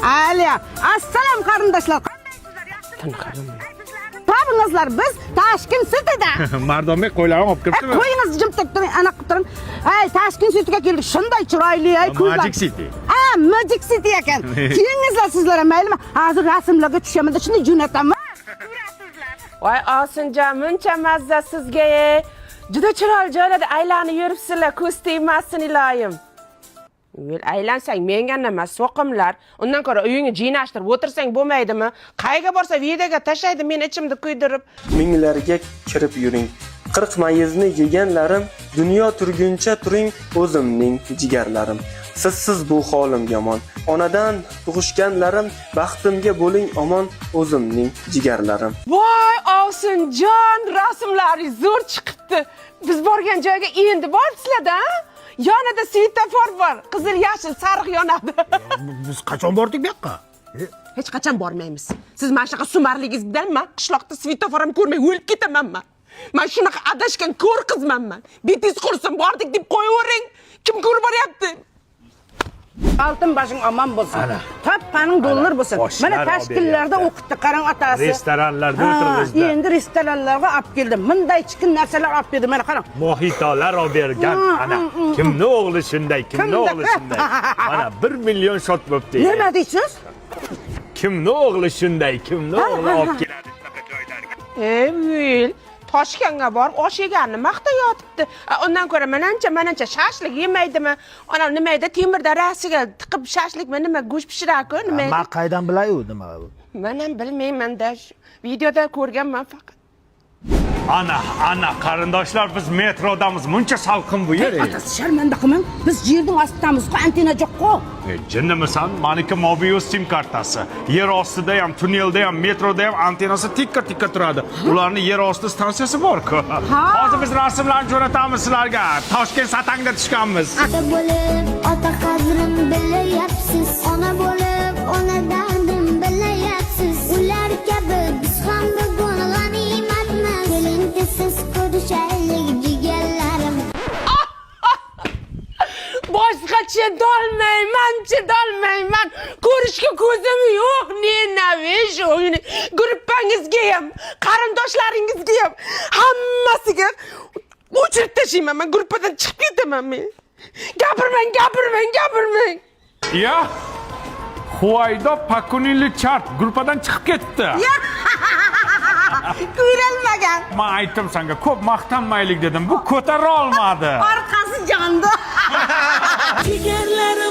Aliya, assalom qarindoshlar. Tabingizlar biz Tashkent Cityda. Mardombek qo'ylarni olib kiribdimi? Qo'yingiz jim turing, ana qilib turing. Ay, Tashkent Cityga keldik. Shunday chiroyli ay ko'zlar. Magic City. Magic City ekan. Keyingizlar sizlar maylimi? Hozir rasmlarga tushamanda shunday jo'nataman. Voy Osinjon, muncha mazza sizga. Juda chiroyli joylarda aylanib yuribsizlar, ko'z tegmasin iloyim. Aylansang menga nima, so'qimlar. Undan ko'ra uyingni jinashtirib o'tirsang bo'lmaydimi? Qayga borsa videoga tashlaydi, men ichimda kuydirib. Minglarga kirib yuring. 40 mayizni yeganlarim, dunyo turguncha turing o'zimning jigarlarim. Sizsiz bu holim yomon. Onadan tug'ishganlarim, baxtimga bo'ling omon o'zimning jigarlarim. Voy Osinjon, rasmlaringiz zo'r chiqibdi. Biz borgan joyga endi borsizlar-da? Yonida svetofor bor. Qizil, yashil, sariq yonadi. Biz qachon bordik bu yoqqa? Hech qachon bormaymiz. Siz mana shunaqa sumarligingiz bilan men qishloqda svetofor ham ko'rmay o'lib ketamanman. Men shunaqa adashgan ko'r qizmanman. Betingiz qursin, bordik deb qo'yavering. Kim ko'rib boryapti? Altın başın aman bo'lsin. Tapqaning dollar bo'lsin. Mana tashkillarda o'qitdi, qarang otasi. Restoranlarda o'tirg'izdi. Endi restoranlarga olib keldim. Bunday chiqin narsalar olib berdi. Mana qarang. Mohitolar olib bergan. Ana kimni o'g'li shunday, kimni o'g'li shunday. Mana 1 million shot bo'pti. Nima deysiz? Kimni o'g'li shunday, kimni o'g'li olib keladi shunaqa joylarga. Toshkentga borib osh yeganini maqtayotibdi. Undan ko'ra manancha shashlik yemaydimi? Ana nima edi, temirda rasiga tiqib shashlikmi nima go'sht pishiradi-ku, nima edi? Men qaydan bilay u nima bu? Men ham bilmayman-da. Videoda ko'rganman faqat. Ana qarindoshlar, biz metrodamiz. Muncha salqin bu yer. Otasi sharmanda qilmang. Biz yerning ostidamiz-ku, antena yo'q-ku. Jinnimisan? Maniki mobius sim kartasi. Yer ostida ham, tunnelda ham, metroda ham antenasi tikka turadi. Ularning yer osti stansiyasi bor-ku. Hozir biz rasmlarni jo'natamiz sizlarga. Toshkent Satangda tushganmiz. Ota bo'lib, ota qadrim bilayapsiz. Ona bo'lib, ona dardim bilayapsiz. Ular kabi biz ham bugun g'animatmiz. Siz ko'rishaylik jigarlarim. Boshqa chidolmayman. Ko'rishga ko'zim yo'q. Nenavish o'yini. Gruppangizga ham, qarindoshlaringizga ham hammasiga o'chirib tashlayman. Men gruppadan chiqib ketaman men. Gapirmang. Ya. Huvaydo Pakunili chart gruppadan chiqib ketdi. Ko'rilmagan. Men aytdim senga, ko'p maqtanmaylik dedim. Bu ko'tara olmadi. Orqasi jondi. Jigarlarim